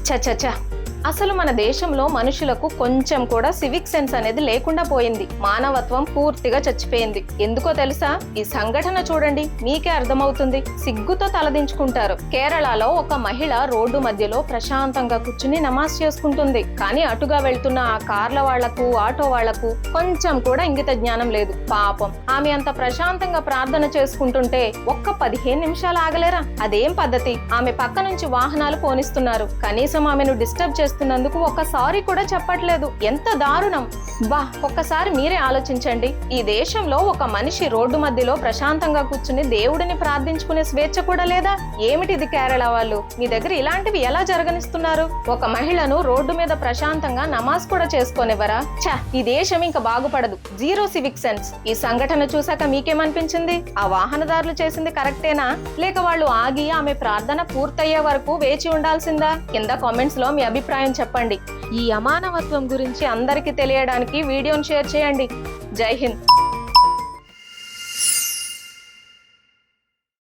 చచచ అసలు మన దేశంలో మనుషులకు కొంచెం కూడా సివిక్ సెన్స్ అనేది లేకుండా పోయింది. మానవత్వం పూర్తిగా చచ్చిపోయింది. ఎందుకో తెలుసా? ఈ సంఘటన చూడండి, మీకే అర్థమవుతుంది. సిగ్గుతో తలదించుకుంటారు. కేరళలో ఒక మహిళ రోడ్డు మధ్యలో ప్రశాంతంగా కూర్చుని నమాజ్ చేసుకుంటుంది. కానీ అటుగా వెళ్తున్న ఆ కార్ల వాళ్లకు, ఆటో వాళ్లకు కొంచెం కూడా ఇంగిత జ్ఞానం లేదు. పాపం, ఆమె అంత ప్రశాంతంగా ప్రార్థన చేసుకుంటుంటే ఒక్క 15 నిమిషాలు ఆగలేరా? అదేం పద్ధతి? ఆమె పక్క నుంచి వాహనాలు పోనిస్తున్నారు. కనీసం ఆమెను డిస్టర్బ్ చేస్తున్నందుకు ఒక్కసారి కూడా చెప్పట్లేదు. ఎంత దారుణం! బా, ఒక్కసారి మీరే ఆలోచించండి. ఈ దేశంలో ఒక మనిషి రోడ్డు మధ్యలో ప్రశాంతంగా కూర్చుని దేవుడిని ప్రార్థించుకునే స్వేచ్ఛ కూడా లేదా? ఏమిటిది కేరళ వాళ్ళు? మీ దగ్గర ఇలాంటివి ఎలా జరగనిస్తున్నారు? ఒక మహిళను రోడ్డు మీద ప్రశాంతంగా నమాజ్ కూడా చేసుకోనివ్వరా? ఈ దేశం ఇంకా బాగుపడదు. Zero civic sense. ఈ సంఘటన చూసాక మీకేమనిపించింది? ఆ వాహనదారులు చేసింది కరెక్టేనా, లేక వాళ్ళు ఆగి ఆమె ప్రార్థన పూర్తయ్యే వరకు వేచి ఉండాల్సిందా? కింద కామెంట్స్ లో మీ అభిప్రాయం చెప్పండి. ఈ అమానవత్వం గురించి అందరికీ తెలియడానికి వీడియోను షేర్ చేయండి. జై హింద్.